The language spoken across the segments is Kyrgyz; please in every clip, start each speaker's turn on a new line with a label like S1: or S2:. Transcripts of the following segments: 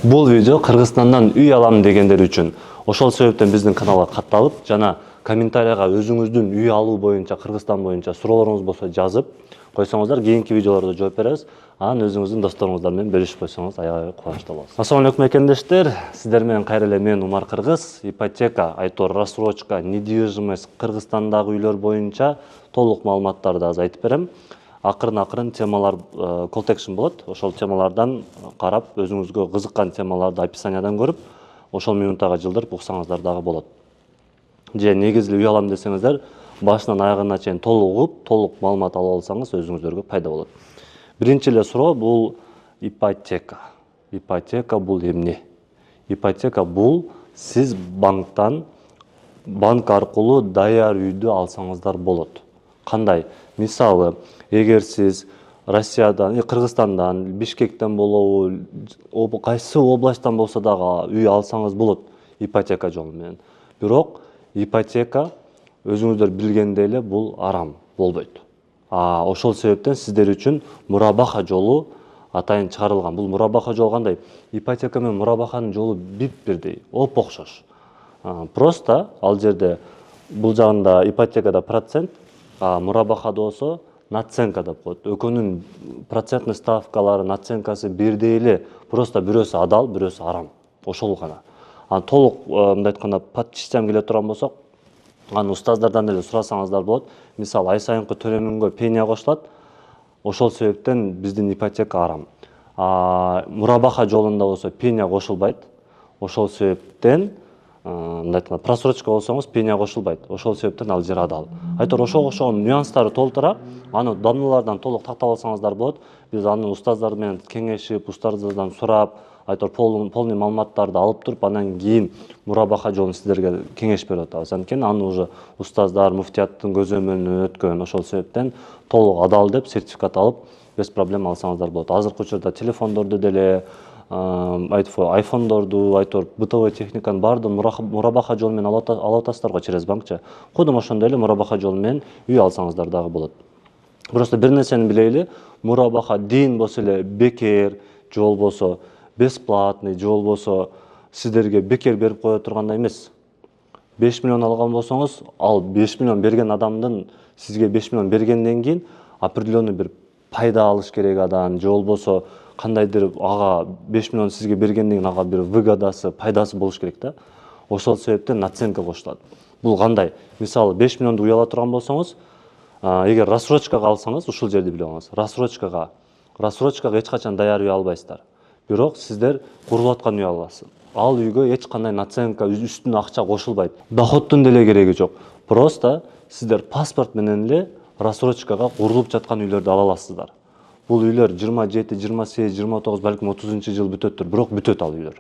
S1: Бул видео Кыргызстандан үй алам дегендер үчүн. Ошол себептен биздин каналга катталып, жана комментарийга өзүңүздүн үй алуу боюнча, Кыргызстан боюнча суроолоруңуз болсо жазып койсоңуздар, кийинки видеолордо жооп беребиз. Анан өзүңүздүн досторуңуздар менен бөлүшүп койсоңуз аябай кубанычтуу болобуз. Ассалам алейкум мекендештер. Сиздер менен кайра эле мен Умар Кыргыз. Ипотека, айтор рассрочка, недвижимость Кыргызстандагы үйлөр боюнча толук маалыматтарды азыр айтып берем. Акырын темалар call to action болот. Ошол темалардан карап, өзүңүзгө кызыккан темаларды описаниядан көрүп, ошол минуттага жылдырып уксаңыздар дагы болот. Же негизги үй алам десеңиздер, башынан аягына чейин толук угуп, толук маалымат алып алсаңыз өзүңүздөргө пайда болот. Биринчи эле суроо бул ипотека. Ипотека бул эмне? Ипотека бул сиз банк аркылуу даяр үйдү алсаңыздар болот. Кандай? Мисалы, эгер сиз Россиядан, Кыргызстандан, Бишкектен болобу, кайсы областтан болсо дагы үй алсаңыз болот ипотека жолу менен. Бирок ипотека өзүңүздөр билгендей эле бул арам болбойт. Ошол себептен сиздер үчүн мурабаха жолу атайын чыгарылган. Бул мурабаха жолу кандай? Ипотека менен мурабаханын жолу бирдей, оп-окшош. Просто ал жерде бул жагында ипотекада процент, мурабахада болсо наценка деп коет. Экөөнүн процентный ставкалары, наценкасы бирдей эле, просто бирөөсү адал, бирөөсү арам. Ошол гана. Толук мындай айтканда подчистем келе турган болсок, аны устаздардан эле сурасаңыздар болот. Мисалы, ай сайынкы төлөмүнгө пеня кошулат. Ошол себептен биздин ипотека арам. Мурабаха жолунда болсо пеня кошулбайт. Ошол себептен мындай айтканда просрочка болсоңуз пеня кошулбайт. Ошол себептен ал жер адал. Айтор ошого окшогон нюанстары толтура, аны данналардан толук тактап алсаңыздар болот. Биз аны устаздар менен кеңешип, устаздардан сурап, айтор полный маалыматтарды алып туруп, анан кийин мурабаха жолун сиздерге кеңеш берип атабыз. Анткени аны уже устаздар, муфтияттын көзөмөлүнөн өткөн. Ошол себептен толук адал деп сертификат алып, без проблем алсаңыздар болот. Азыркы учурда телефондорду деле, айфондорду, айтор бытовой техниканын баардыгын мурабаха жолу менен алып атасыздар го через банкчы. Кудум ошондой эле мурабаха жолу менен үй алсаңыздар дагы болот. Просто бир нерсени билели, мурабаха дейин болсо эле бекер, же болбосо бесплатный, же болбосо сиздерге бекер берип кое тургандай эмес. 5 миллион алган болсоңуз, ал 5 миллион берген адамдын сизге 5 миллион бергенден кийин определенный бир пайда алыш керек адан, же болбосо кандайдыр ага 5 миллион сизге бергенден кийин ага бир выгодасы, пайдасы болуш керек да. Ошол себептен наценка кошулат. Бул кандай? Мисалы, 5 миллионду үй ала турган болсоңуз, эгер рассрочкага алсаңыз, ушул жерди билип алыңыз. Рассрочкага эч качан даяр үй албайсыздар. Бирок сиздер курулуп аткан үй аласыз. Ал үйгө эч кандай наценка, үстүнө акча кошулбайт. Доходтун деле кереги жок. Просто сиздер паспорт менен эле рассрочкага курулуп жаткан үйлөрдү ала аласыздар. Бул үйлөр 27, 28, 29, балким 30-жыл бүтөттүр, бирок бүтөт ал үйлөр.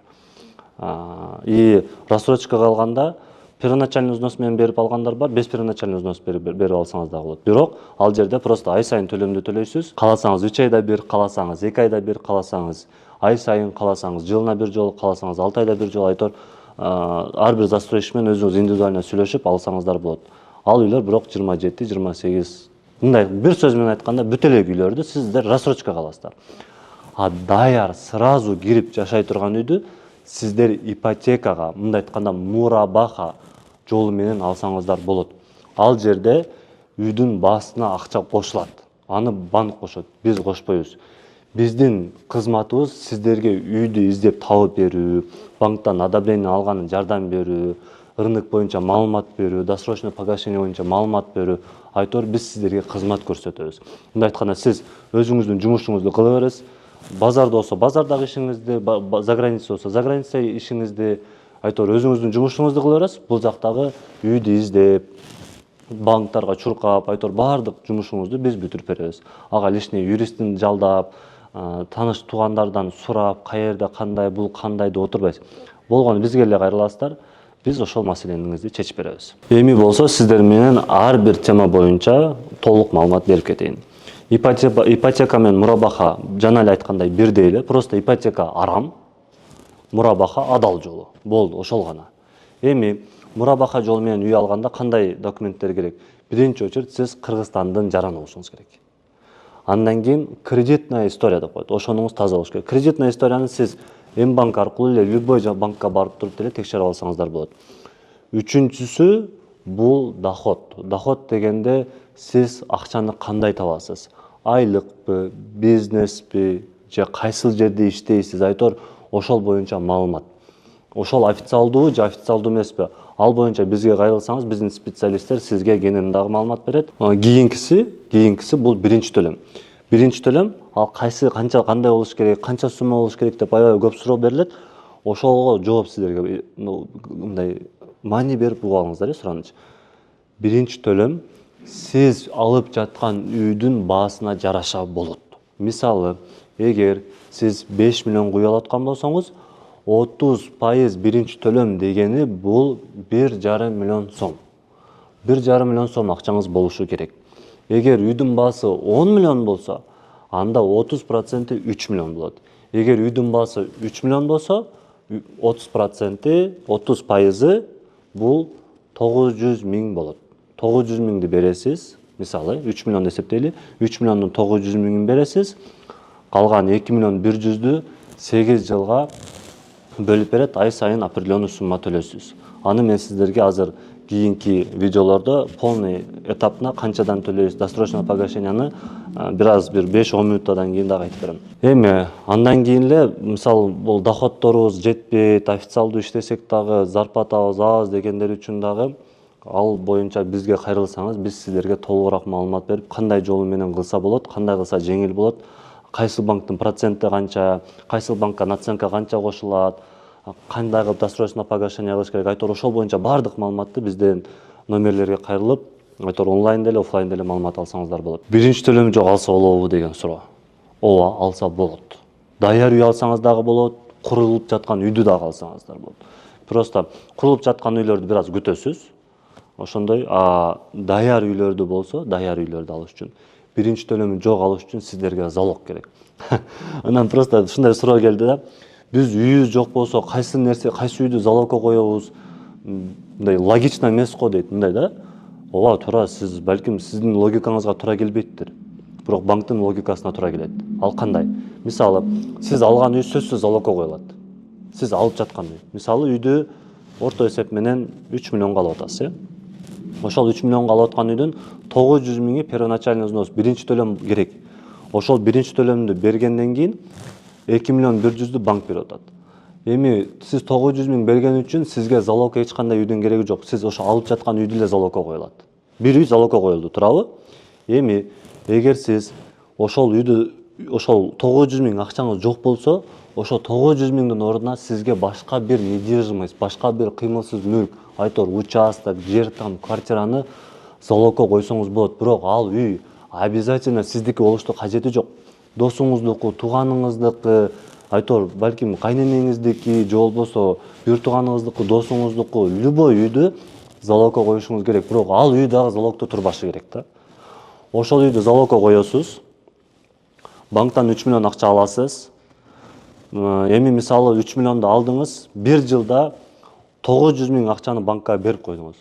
S1: Рассрочкага алганда первоначальный взнос менен берип алгандар бар, без первоначальный взнос берип алсаңыз да болот. Бирок ал жерде просто ай сайын төлөмдү төлөйсүз. Каласаңыз 3 айда бир, каласаңыз 2 айда бир, каласаңыз ай сайын, каласаңыз жылына бир жолу, каласаңыз 6 айда бир жолу, айтор ар бир застройщик менен өзүңүз индивидуально сүйлөшүп алсаңыздар болот. Ал үйлөр бирок 27, 28, мындай бир сөз менен айтканда бүт эле үйлөрдү сиздер рассрочкага аласыздар. Даяр сразу кирип жашай турган үйдү сиздер ипотекага, мындай айтканда мурабаха жолу менен алсаңыздар болот. Ал жерде үйдүн баасына акча кошулат. Аны банк кошот, биз кошпойбуз. Биздин кызматыбыз сиздерге үйдү издеп табып берүү, банктан одобрение алганын жардам берүү, рынок боюнча маалымат берүү, досрочный погашение боюнча маалымат берүү. Айтор биз сиздерге кызмат көрсөтөбүз. Мындай айтканда сиз өзүңүздүн жумушуңузду кыла бересиз. Базарда болсо базардагы ишиңизди, заграница болсо заграница ишиңизди, айтор өзүңүздүн жумушуңузду кыла бересиз. Бул жактагы үйдү издеп, банктарга чуркап, айтор баардык жумушуңузду биз бүтүрүп беребиз. Ага лишний юристин жалдап, тааныш туугандардан сурап, каерде кандай, бул кандай деп отурбайсыз. Болгону бизге эле кайрыласыздар. Биз ошол маселеңизди чечип беребиз. Эми болсо сиздер менен ар бир тема боюнча толук маалымат берип кетейин. Ипотека менен мурабаха жана эле айткандай бирдей эле, просто ипотека арам, мурабаха адал жолу. Болду, ошол гана. Эми мурабаха жолу менен үй алганда кандай документтер керек? Биринчи очередь сиз Кыргызстандын жараны болушуңуз керек. Андан кийин кредитная история деп коет. Ошонуңуз таза болуш керек. Кредитная историяны сиз М банк аркылуу эле любой банкка барып туруп деле текшерип алсаңыздар болот. Үчүнчүсү бул доход. Доход дегенде сиз акчаны кандай табасыз? Айлыкпы, бизнеспи, же кайсыл жерде иштейсиз, айтор ошол боюнча маалымат. Ошол официалдуу же официалдуу эмеспи? Ал боюнча бизге кайрылсаңыз, биздин специалисттер сизге кенен дагы маалымат берет. Кийинкиси бул биринчи төлөм. Биринчи төлөм ал кандай болуш керек, канча сумма болуш керек деп аябай көп суроо берилет. Ошого жооп сиздерге мындай маани берип угуп алыңыздар суранычы. Биринчи төлөм сиз алып жаткан үйдүн баасына жараша болот. Мисалы, эгер сиз 5 миллион куюп аткан болсоңуз, 30% биринчи төлөм дегени бул 1,5 миллион сом. 1,5 миллион сом акчаңыз болушу керек. Эгер үйдүн баасы 10 миллион болсо, анда 30% 3 миллион болот. Эгер үйдүн баасы 3 миллион болсо, 30% бул 900 миң болот. 900 миңди бересиз, мисалы 3 миллион эсептейли, 3 миллиондун 900 миңин бересиз, калган 2 миллион 100-ді 8 жылга бөлүп берет, ай сайын определенный сумма төлөйсүз. Аны мен сиздерге азыр кийинки видеолордо полный этапына канчадан төлөйсүз, досрочное погашенияны бир 5-10 минуттадан кийин дагы айтып берем. Эми андан кийин эле мисалы бул доходторубуз жетпейт, официалдуу иштесек дагы зарплатабыз аз дегендер үчүн дагы ал боюнча бизге кайрылсаңыз, биз сиздерге толугураак маалымат берип, кандай жолу менен кылса болот, кандай кылса жеңил болот, кайсыл банктын проценти канча, кайсыл банкка наценка канча кошулат, кандай кылып досрочное погашение кылыш керек, айтор ошол боюнча баардык маалыматты бизден номерлерге кайрылып, айтор онлайн деле, офлайн деле маалымат алсаңыздар болот. Биринчи төлөм жок алса болобу деген суроо. Ооба, алса болот. Даяр үй алсаңыз дагы болот, курулуп жаткан үйдү дагы алсаңыздар болот. Просто курулуп жаткан үйлөрдү бир аз күтөсүз. Ошондой, даяр үйлөрдү болсо, даяр үйлөрдү алыш үчүн биринчи төлөмү жок алыш үчүн сиздерге залог керек. Анан просто ушундай суроо келди да. Биз үйүбүз жок болсо, кайсы үйдү залогко коебуз? Мындай логично эмес го дейт, мындай да. Ооба, туура, сиз балким сиздин логикаңызга туура келбейттир. Бирок банктын логикасына туура келет. Ал кандай? Мисалы, сиз алган үй сөзсүз залогко коюлат. Сиз алып жаткан үй. Мисалы, үйдү орто эсеп менен 3 миллионго алып атасыз, Ошол 3 миллионго алып аткан үйдүн 900 миңи первоначальный взнос, биринчи төлөм керек. Ошол биринчи төлөмдү бергенден кийин 2 миллион 100-ді банк берип атат. Эми сиз 900 миң берген үчүн сизге залог эч кандай үйдүн кереги жок. Сиз ошо алып жаткан үйдү эле залогко коюлат. Бир үй залогко коюлду, туурабы? Эми эгер сиз ошол 900 миң акчаңыз жок болсо, ошо 900 миңдин ордуна сизге башка бир недвижимость, башка бир кыймылсыз мүлк, айтор участок, жер там, квартираны залогко койсоңуз болот. Бирок ал үй обязательно сиздики болушту кажети жок. Досуңуздуку, тууганыңыздыкы, айтор балким кайненеңиздики, же болбосо бир тууганыңыздыкы, досуңуздуку, любой үйдү залогко коюшуңуз керек. Бирок ал үй дагы залогдо турбашы керек да. Ошол үйдү залогко коесуз. Банктан 3 миллион акча аласыз. Эми мисалы 3 миллионду алдыңыз, бир жылда 900 миң акчаны банкка берип койдуңуз.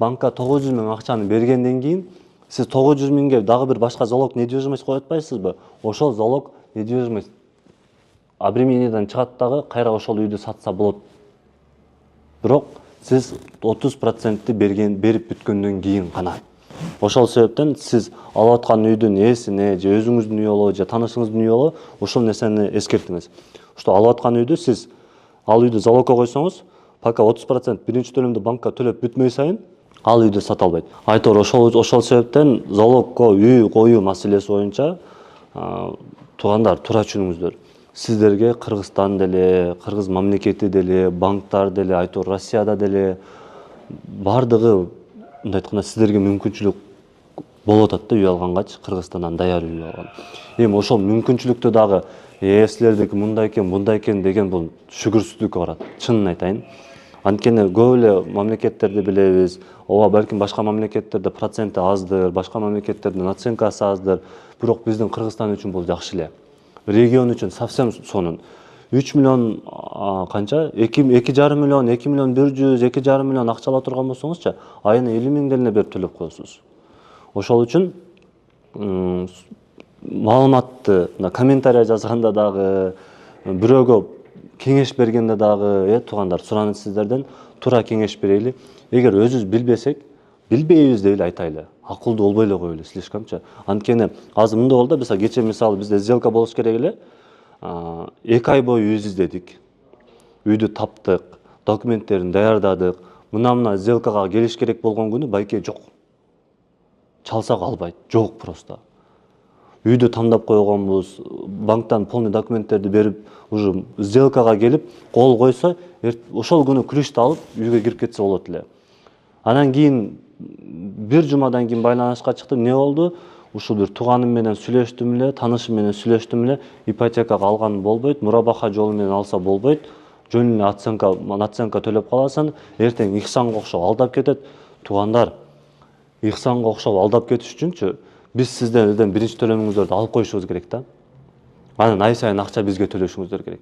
S1: Банкка 900 миң акчаны бергенден кийин сиз 900 миңге дагы бир башка залог недвижимость коюп атпайсызбы? Ошол залог недвижимость обременениеден чыгат дагы кайра ошол үйдү сатса болот. Бирок сиз 30% берип бүткөндөн кийин гана. Ошол себептен сиз алып аткан үйдүн ээсине, же өзүңүздүн үй болобу, же таанышыңыздын үйү болобу, ошол нерсени эскертиңиз. Что алып аткан үйдү сиз ал үйдү залогко койсоңуз, пока 30% биринчи төлөмдү банкка төлөп бүтмөй сайын ал үйдү сата албайт. Айтор ошол себептен залогко үй коюу маселеси боюнча туугандар, туура түшүнүңүздөр. Сиздерге Кыргызстан деле, кыргыз мамлекети деле, банктар деле, айтор Россияда деле бардыгы мындай айтканда сиздерге мүмкүнчүлүк болуп атат да, үй алгангачы, Кыргызстандан даяр үй алган. Эми ошол мүмкүнчүлүктү дагы силердики мындай экен деген бул шүгүрсүздүккө барат. Чынын айтайын. Анткени көп эле мамлекеттерди билебиз. Ооба, балким башка мамлекеттерде проценти аздыр, башка мамлекеттерде наценкасы аздыр. Бирок биздин Кыргызстан үчүн бул жакшы эле. Регион үчүн совсем сонун. 3 миллион канча? 2,5 миллион, 2 миллион 100, 2,5 миллион акча ала турган болсоңузчу, айына 50 миңден эле берип төлөп коесуз. Ошол үчүн маалыматты комментарий жазганда дагы, бирөөгө кеңеш бергенде дагы туугандар суранат сиздерден туура кеңеш берели. Эгер өзүбүз билбесек, билбейбиз деп эле айтайлы. Акылдуу болбой эле коелу слишкомчу. Анткени азыр мындай болду, кече мисалы бизде сделка болуш керек эле. 2 ай бою үй издедик. Үйдү таптык, документтерин даярдадык. Мына сделкага келиш керек болгон күнү байке жок. Чалсак албайт, жок просто. Үйдү тандап койгонбуз, банктан полный документтерди берип, уже сделкага келип, кол койсо, ошол күнү ключти алып, үйгө кирип кетсе болот эле. Анан кийин бир жумадан кийин байланышка чыктым. Не болду? Ушул бир тууганым менен сүйлөштүм эле, танышым менен сүйлөштүм эле. Ипотекага алган болбойт, мурабаха жолу менен алса болбойт. Жөн эле оценка төлөп каласың, эртең Ихсанга окшоп алдап кетет. Туугандар, Ихсанга окшоп алдап кетиш үчүнчү биз сиздерден биринчи төлөмүңүздөрдү алып коюшубуз керек да. Анан ай сайын акча бизге төлөшүңүздөр керек.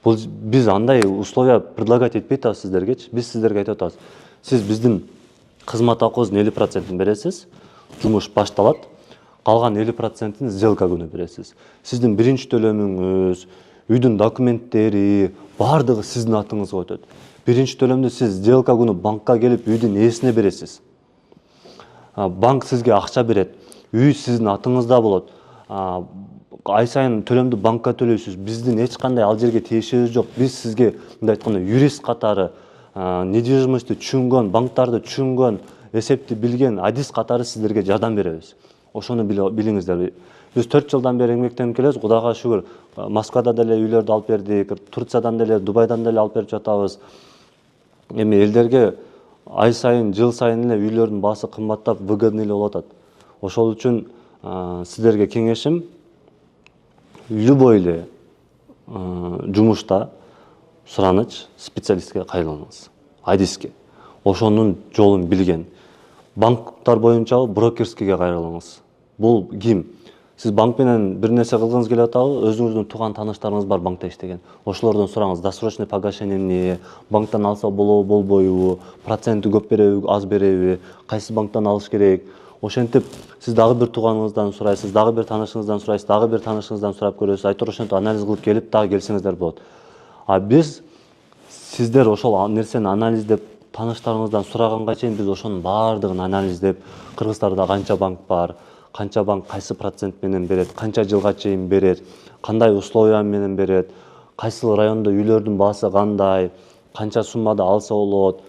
S1: Бул биз андай условия предлагать этпей атабыз сиздергечи. Биз сиздерге айтып атабыз. Сиз биздин кызмат акыбыздын 50%-ин бересиз, жумуш башталат. Калган 50%-ин сделка күнү бересиз. Сиздин биринчи төлөмүңүз, үйдүн документтери бардыгы сиздин атыңызга өтөт. Биринчи төлөмдү сиз сделка күнү банкка келип үйдүн ээсине бересиз. Банк сизге акча берет. Үй сиздин атыңызда болот. Ай сайын төлөмдү банкка төлөйсүз. Биздин эч кандай ал жерге тиешибиз жок. Биз сизге мындай айтканда юрист катары, недвижимостьти түшүнгөн, банктарды түшүнгөн, эсепти билген адис катары сиздерге жардам беребиз. Ошону билиңиздер. Биз 4 жылдан бери эмгектенип келебиз. Кудайга шүгүр, Москвада деле үйлөрдү алып бердик, Турциядан деле, Дубайдан деле алып берип жатабыз. Эми элдерге ай сайын, жыл сайын эле үйлөрдүн баасы кымбаттап, выгодный эле болуп атат. Ошол үчүн сиздерге кеңешим, любой эле жумушта сураныч специалистке кайрылыңыз, адиске. Ошонун жолун билген. Банктар боюнча брокерскийге кайрылыңыз. Бул ким? Сиз банк менен бир нерсе кылгыңыз келип атабы? Өзүңүздүн тууган тааныштарыңыз бар банкта иштеген. Ошолордон сураңыз, досрочный погашение эмне, банктан алса болобу, болбойбу, проценти көп береби, аз береби, кайсы банктан алыш керек. Ошентип сиз дагы бир тууганыңыздан сурайсыз, дагы бир таанышыңыздан сурайсыз, дагы бир таанышыңыздан сурап көрөсүз. Айтор ошентип анализ кылып келип дагы келсеңиздер болот. Биз сиздер ошол нерсени анализдеп тааныштарыңыздан сураганга чейин биз ошонун баардыгын анализдеп, Кыргызстанда канча банк бар, канча банк кайсы процент менен берет, канча жылга чейин берет, кандай условия менен берет, кайсыл райондо үйлөрдүн баасы кандай, канча суммада алса болот,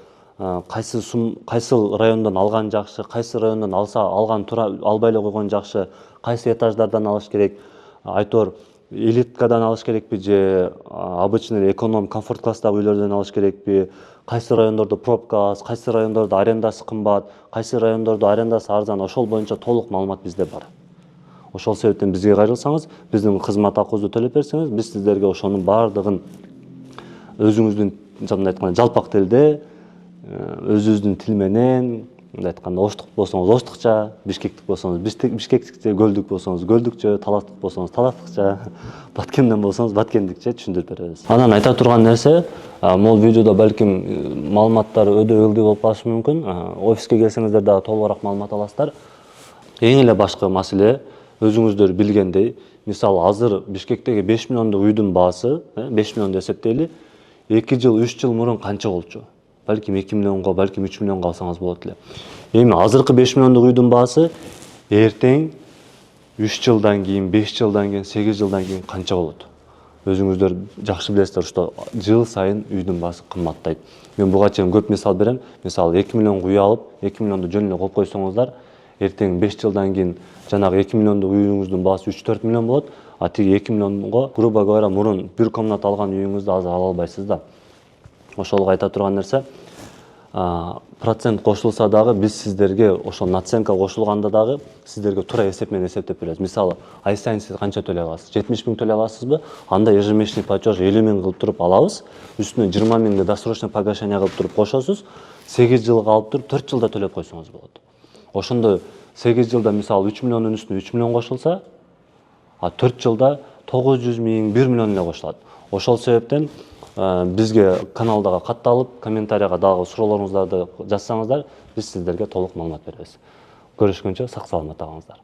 S1: кайсыл райондон алган жакшы, кайсы райондон алган туура албай эле койгон жакшы, кайсы этаждардан алыш керек, айтор элиткадан алыш керекпи же обычный эконом комфорт класстагы үйлөрдөн алыш керекпи, кайсы райондордо пробка аз, кайсы райондордо арендасы кымбат, кайсы райондордо арендасы арзан, ошол боюнча толук маалымат бизде бар. Ошол себептен бизге кайрылсаңыз, биздин кызмат акыбызды төлөп берсеңиз, биз сиздерге ошонун баардыгын өзүңүздүн мындай айтканда жалпак тилде, өзүңүздүн тил менен, мындай айтканда оштук болсоңуз оштукча, бишкектик болсоңуз бишкектикче, көлдүк болсоңуз көлдүкчө, таластык болсоңуз таластыкча, баткенден болсоңуз баткендикче түшүндүрүп беребиз. Анан айта турган нерсе, могул видеодо балким маалыматтар өдө ылдый болуп калышы мүмкүн. Офиске келсеңиздер дагы толугураак маалымат аласыздар. Эң эле башкы маселе өзүңүздөр билгендей, мисалы азыр Бишкектеги 5 миллиондук үйдүн баасы, 5 миллионду эсептейли, 2 жыл, 3 жыл мурун канча болчу? Балким 2 миллионго, балким 3 миллионго алсаңыз болот эле. Эми азыркы 5 миллиондук үйдүн баасы эртең 3 жылдан кийин, 5 жылдан кийин, 8 жылдан кийин канча болот? Өзүңүздөр жакшы билесиздер, что жыл сайын үйдүн баасы кымбаттайт. Мен буга чейин көп мисал берем. Мисалы 2 миллионго үй алып, 2 миллионду жөн эле коюп койсоңуздар, эртең 5 жылдан кийин жанагы 2 миллиондук үйүңүздүн баасы 3-4 миллион болот, а тиги 2 миллионго, грубо говоря, мурун бир комната алган үйүңүздү азыр ала албайсыз да. Ошол айта турган нерсе, процент кошулса дагы биз сиздерге ошол наценка кошулганда дагы сиздерге туура эсеп менен эсептеп беребиз. Мисалы, ай сайын сиз канча төлөй аласыз? 70 миң төлөй аласызбы? Анда ежемесячный платеж 50 миң кылып туруп алабыз. Үстүнө 20 миңди досрочный погашение кылып туруп кошосуз. 8 жылга алып туруп 4 жылда төлөп койсоңуз болот. Ошондо 8 жылда мисалы 3 миллиондун үстүнө 3 миллион кошулса, а 4 жылда 900 миң, 1 миллион эле кошулат. Ошол себептен бизге каналдага катталып, комментарийга дагы суроолоруңуздарды жазсаңыздар, биз сиздерге толук маалымат беребиз. Көрүшкөнчө сак саламатта калыңыздар.